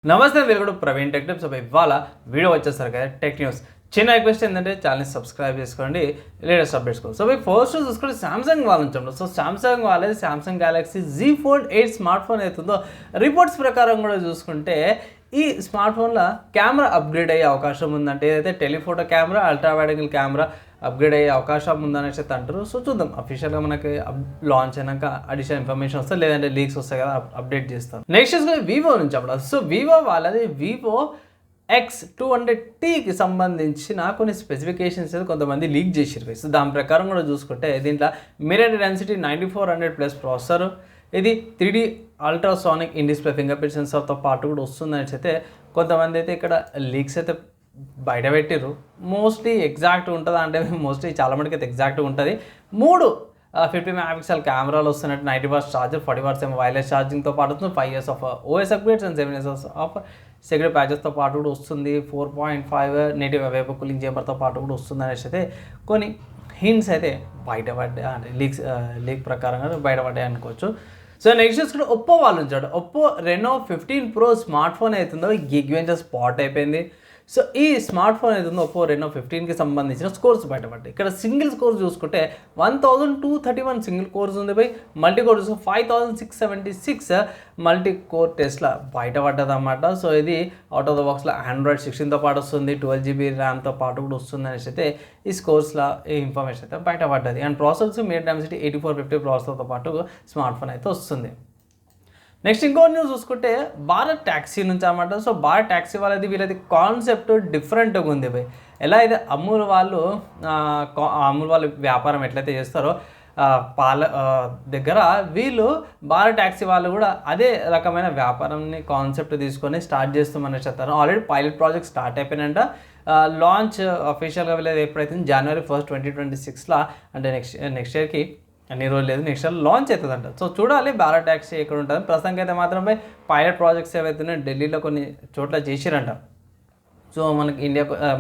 నమస్తే welcome Praveen tech tips. ఇవాళ video వచ్చేసరికి కదా టెక్ న్యూస్. చిన్న రిక్వెస్ట్ ఏంటంటే ఛానల్ని సబ్స్క్రైబ్ చేసుకోండి, లేటెస్ట్ అప్డేట్స్ కోసం. ఫస్ట్ చూసుకుంటే సామ్సంగ్ వాళ్ళ నుంచి సామ్సంగ్ వాళ్ళది Samsung Galaxy Z Fold 8 smart phone అవుతుందో రిపోర్ట్స్ ప్రకారం కూడా చూసుకుంటే ఈ స్మార్ట్ ఫోన్లో కెమెరా అప్గ్రేడ్ అయ్యే అవకాశం ఉందంటే, ఏదైతే telephoto camera ultra wide angle camera upgrade అయ్యే అవకాశం ఉందనేసి అయితే అంటారు. సో చూద్దాం, అఫీషియల్గా మనకి లాంచ్ అయినాక అడిషనల్ ఇన్ఫర్మేషన్ వస్తాయి, లేదంటే లీక్స్ వస్తాయి కదా, అప్డేట్ చేస్తాం. నెక్స్ట్ చూసుకుంటే వివో నుంచి అప్పుడు. సో వివో వాళ్ళది వివో X200Tకి సంబంధించిన కొన్ని స్పెసిఫికేషన్స్ కొంతమంది లీక్ చేసిరు. సో దాని ప్రకారం కూడా చూసుకుంటే దీంట్లో మిర్రర్ డెన్సిటీ 9400+ ప్రాసెసర్, ఇది 3D ultrasonic in display fingerprint సెన్సార్తో పాటు కూడా వస్తుందని అయితే కొంతమంది అయితే ఇక్కడ లీక్స్ అయితే బయట పెట్టిర్రు. మోస్ట్లీ ఎగ్జాక్ట్ ఉంటుందా అంటే మోస్ట్లీ చాలా మటుకు అయితే ఎగ్జాక్ట్గా ఉంటుంది. 50 మెగాపిక్సెల్ కెమెరాలు వస్తున్నట్టు, 90 వాట్స్ ఛార్జర్, 40 వాట్స్ వైర్లెస్ ఛార్జింగ్తో పాటు వస్తుంది. 5 years of OS upgrades and 7 years of security ప్యాచెస్తో పాటు కూడా వస్తుంది. 4.5 నేటివ్ వేపర్ కూలింగ్ చేంబర్తో పాటు కూడా వస్తుంది అనేసి అయితే కొన్ని హింట్స్ అయితే బయటపడ్డాయి, అంటే లీక్ ప్రకారంగా బయటపడ్డాయి అనుకోవచ్చు. సో నెక్స్ట్ చూసుకుంటే ఒప్పో వాళ్ళు ఉంచాడు. Oppo Reno 15 Pro smart phone అవుతుందో గిగ్ వెంచర్ స్పాట్ అయిపోయింది. సో ఈ స్మార్ట్ ఫోన్ అవుతుందో ఒప్పో Reno 15కి సంబంధించిన స్కోర్స్ బయటపడ్డాయి. ఇక్కడ సింగిల్ స్కోర్ చూసుకుంటే 1231 సింగిల్ కోర్స్ ఉంది బై, మల్టీ కోర్ చూసుకుంటే 5676 మల్టీ కోర్ టెస్ట్లా బయటపడ్డది అన్నమాట. సో ఇది అవుట్ ఆఫ్ ద బాక్స్లో Android 16తో పాటు వస్తుంది, 12GB ర్యామ్తో పాటు కూడా వస్తుంది అనేసి అయితే ఈ స్కోర్స్లో ఈ ఇన్ఫర్మేషన్ అయితే బయటపడ్డది. అండ్ ప్రాసెసర్ మిడ్ డెన్సిటీ 8450 ప్రాసెసర్తో పాటు స్మార్ట్ ఫోన్ అయితే వస్తుంది. నెక్స్ట్ ఇంకో న్యూస్ చూసుకుంటే భారత్ ట్యాక్సీ నుంచి అన్నమాట. సో భారత్ ట్యాక్సీ వీళ్ళది కాన్సెప్ట్ డిఫరెంట్గా ఉంది బై. ఎలా అయితే అమూల్ వాళ్ళు వ్యాపారం ఎట్లయితే చేస్తారో పాల దగ్గర, వీళ్ళు భారత్ ట్యాక్సీ వాళ్ళు కూడా అదే రకమైన వ్యాపారాన్ని కాన్సెప్ట్ తీసుకొని స్టార్ట్ చేస్తామని చెప్తారు. ఆల్రెడీ పైలట్ ప్రాజెక్ట్ స్టార్ట్ అయిపోయినంట. లాంచ్ అఫీషియల్గా వీళ్ళది ఎప్పుడైతే January 1st, 2026 అంటే నెక్స్ట్ ఇయర్కి అన్ని రోజులు లేదు, నెక్స్ట్ ఇయర్ లాంచ్ అవుతుందంట. సో చూడాలి భారత్ ట్యాక్సీ ఎక్కడ ఉంటుంది. ప్రస్తుతానికి అయితే మాత్రమే పైలట్ ప్రాజెక్ట్స్ ఏవైతున్నాయో ఢిల్లీలో కొన్ని చోట్ల చేసిరంట. సో మనకి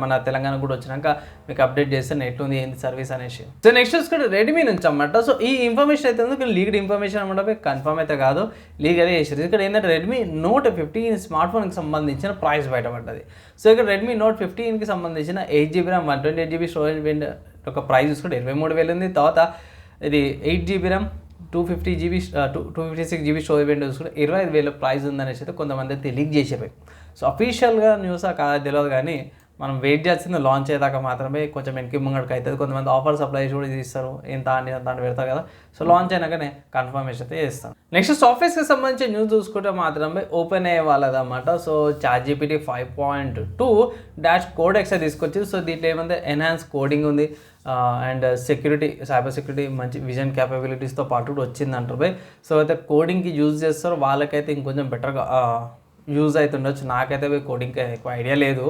మన తెలంగాణ కూడా వచ్చినాక మీకు అప్డేట్ చేస్తే ఎట్లుంది ఏంది సర్వీస్ అనేసి. సో నెక్స్ట్ చూసుకుంటే రెడ్మీ నుంచి అన్నమాట. సో ఈ ఇన్ఫర్మేషన్ అయితే ఉంది, లీక్డ్ ఇన్ఫర్మేషన్ అన్నమాట, కన్ఫర్మ్ అయితే కాదు, లీక్ అయితే చేసారు. ఇక్కడ ఏంటంటే రెడ్మీ Note 15 స్మార్ట్ ఫోన్కి సంబంధించిన ప్రైస్ బయటపడ్డది. సో ఇక్కడ రెడ్మీ Note 15కి సంబంధించిన 8GB ర్యామ్ 128GB స్టోరేజ్ ఒక ప్రైస్ చూసుకుంటే 23,000 ఉంది. తర్వాత ఇది 8GB ర్యామ్ 256GB స్టోరేజ్ చూసుకుంటే 25,000 ప్రైస్ ఉందనేసి అయితే కొంతమంది అయితే లీక్ చేసేవి. సో అఫీషియల్గా న్యూస్ కాదు తెలియదు, కానీ మనం వెయిట్ చేస్తుంది లాంచ్ అయ్యేదాకా మాత్రమే. కొంచెం వెనక్కి ముంగడికి అవుతుంది. కొంతమంది ఆఫర్ సప్లైస్ కూడా ఇస్తారు, ఎంత అని పెడతారు కదా. సో లాంచ్ అయినాకనే కన్ఫర్మేషన్ అయితే చేస్తాను. నెక్స్ట్ సాఫ్ట్వేర్స్కి సంబంధించి న్యూస్ చూసుకుంటే మాత్రమే ఓపెన్ అయ్యే వాళ్ళదన్నమాట. So ChatGPT 5.2 dash code X తీసుకొచ్చి, సో దీంట్లో ఏమంటే ఎన్హాన్స్ కోడింగ్ ఉంది అండ్ సెక్యూరిటీ, సైబర్ సెక్యూరిటీ, మంచి విజన్ క్యాపబిలిటీస్తో పాటు కూడా వచ్చింది అంటారు బై. సో అయితే కోడింగ్కి యూజ్ చేస్తారు, వాళ్ళకైతే ఇంకొంచెం బెటర్గా యూజ్ అవుతుండొచ్చు. నాకైతే కోడింగ్కి ఎక్కువ ఐడియా లేదు.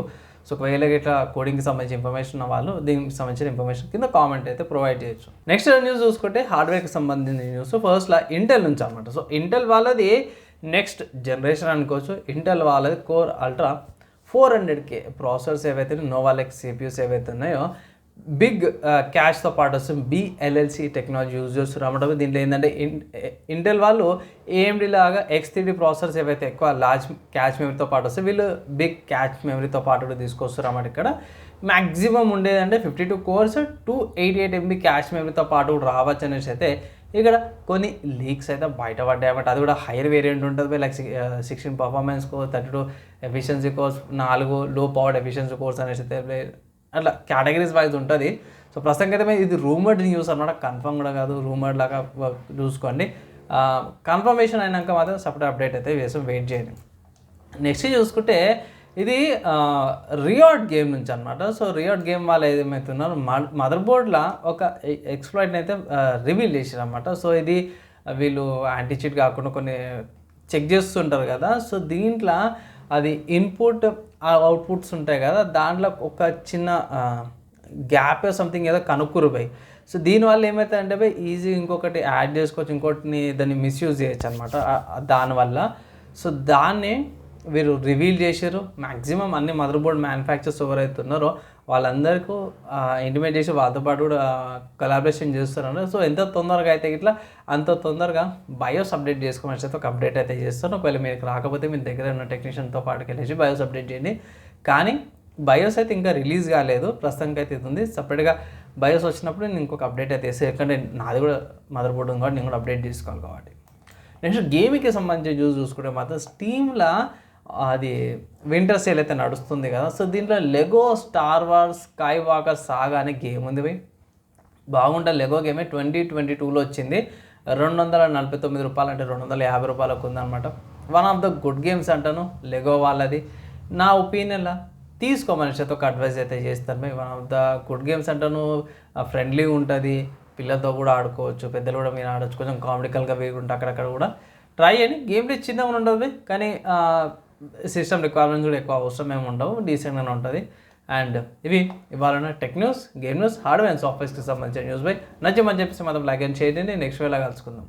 సో ఒకవేళ ఇట్లా కోడింగ్కి సంబంధించిన ఇన్ఫర్మేషన్ ఉన్న వాళ్ళు దీనికి సంబంధించిన ఇన్ఫర్మేషన్ కింద కామెంట్ అయితే ప్రొవైడ్ చేయొచ్చు. నెక్స్ట్ న్యూస్ చూసుకుంటే హార్డ్వేర్కి సంబంధించిన న్యూస్. ఫస్ట్లో ఇంటెల్ నుంచి అనమాట. సో ఇంటెల్ వాళ్ళది నెక్స్ట్ జనరేషన్ అనుకోవచ్చు. ఇంటెల్ వాళ్ళది కోర్ అల్ట్రా 400K ప్రాసెసర్స్ ఏవైతే Nova Lake CPUs ఏవైతే ఉన్నాయో బిగ్ క్యాష్తో పాటు వస్తుంది. BLLC టెక్నాలజీ యూజ్ చేస్తున్నారు అన్నమాట. దీంట్లో ఏంటంటే ఇంటెల్ వాళ్ళు AMD లాగా X3D ప్రాసెసర్స్ ఏవైతే ఎక్కువ లార్జ్ క్యాష్ మెమరీతో పాటు వస్తే, వీళ్ళు బిగ్ క్యాష్ మెమరీతో పాటు కూడా తీసుకొస్తారు అన్నమాట. ఇక్కడ మ్యాక్సిమం ఉండేదంటే 52 cores 288 MB క్యాష్ మెమరీతో పాటు కూడా రావచ్చు అనేసి అయితే ఇక్కడ కొన్ని లీక్స్ అయితే బయటపడ్డాయి అన్నమాట. అది కూడా హైయర్ వేరియంట్ ఉంటుంది, like 16 performance course, 32 efficiency course, 4 లో పవర్డ్ ఎఫిషియన్సీ కోర్స్ అనేసి అయితే అట్లా కేటగిరీస్ వైజ్ ఉంటుంది. సో ప్రస్తుతం అయితే ఇది రూమర్డ్ న్యూస్ అన్నమాట, కన్ఫర్మ్ కూడా కాదు, రూమర్డ్ లాగా చూసుకోండి. కన్ఫర్మేషన్ అయినాక మాత్రం సపరేట్ అప్డేట్ అయితే వెయిట్ చేయండి. నెక్స్ట్ చూసుకుంటే ఇది రియార్డ్ గేమ్ నుంచి అనమాట. సో రియార్డ్ గేమ్ వాళ్ళు ఏమైతున్నారో మదర్ బోర్డ్లో ఒక ఎక్స్ప్లాయిట్ని అయితే రివీల్ చేసారు అనమాట. సో ఇది వీళ్ళు యాంటీ చీట్ కాకుండా కొన్ని చెక్ చేస్తుంటారు కదా. సో దీంట్లో అది ఇన్పుట్ అవుట్పుట్స్ ఉంటాయి కదా, దాంట్లో ఒక చిన్న గ్యాప్ సంథింగ్ ఏదో కనుక్కురు పోయి. సో దీనివల్ల ఏమవుతుంది అంటే పోయి ఈజీ ఇంకొకటి యాడ్ చేసుకోవచ్చు, ఇంకోటిని దాన్ని మిస్యూజ్ చేయొచ్చు అనమాట దానివల్ల. సో దాన్ని వీరు రివీల్ చేశారు. మ్యాక్సిమం అన్ని మదర్ బోర్డ్ మ్యానుఫ్యాక్చర్స్ ఎవరైతే ఉన్నారో వాళ్ళందరికీ ఇంటిమేట్ చేసి వాళ్ళతో పాటు కూడా కొలాబరేషన్ చేస్తున్నారు. సో ఎంత తొందరగా అయితే ఇట్లా అంత తొందరగా బయోస్ అప్డేట్ చేసుకోమని ఒక అప్డేట్ అయితే చేస్తాను. ఒకవేళ మీకు రాకపోతే మీ దగ్గర ఉన్న టెక్నీషియన్తో పాటుకి వెళ్ళేసి బయోస్ అప్డేట్ చేయండి. కానీ బయోస్ అయితే ఇంకా రిలీజ్ కాలేదు, ప్రస్తుతానికి అయితే ఇది ఉంది. సపరేట్గా బయోస్ వచ్చినప్పుడు నేను ఇంకొక అప్డేట్ అయితే వేస్తాను, ఎందుకంటే నాది కూడా మదర్ బోర్డ్ ఉంది కాబట్టి నేను కూడా అప్డేట్ చేసుకోవాలి కాబట్టి. నెక్స్ట్ గేమింగ్కి సంబంధించి చూసుకుంటే మాత్రం స్టీమ్లో అది వింటర్ సేల్ అయితే నడుస్తుంది కదా. సో దీంట్లో Lego Star Wars Skywalker saga అనే గేమ్ ఉంది భయ్, బాగుంటుంది. లెగో గేమే 2022లో వచ్చింది. $249 అంటే $250 ఉందన్నమాట. One of the good games అంటాను లెగో వాళ్ళది. నా ఒపీనియన్లో తీసుకోమని చేత ఒక అడ్వైజ్ అయితే చేస్తాను భయ్. One of the good games అంటాను, ఫ్రెండ్లీ ఉంటుంది, పిల్లలతో కూడా ఆడుకోవచ్చు, పెద్దలు కూడా మీరు ఆడవచ్చు. కొంచెం కామెడికల్గా వేగుంటే అక్కడక్కడ కూడా ట్రై చేయండి. గేమ్ ప్లే చిన్నగా ఉండదు కానీ సిస్టమ్ రిక్వైర్మెంట్స్ కూడా ఎక్కువ అవసరం ఏమి ఉండవు, డీసెంట్గానే ఉంటుంది. అండ్ ఇవి ఇవాళ tech news, game news, hardware and సాఫ్ట్వేర్స్కి సంబంధించిన న్యూస్ బై నచ్చి మంచి చెప్పేసి మాత్రం లైక్ అండ్ చేయండి. నెక్స్ట్ వేలా కలుసుకుందాం.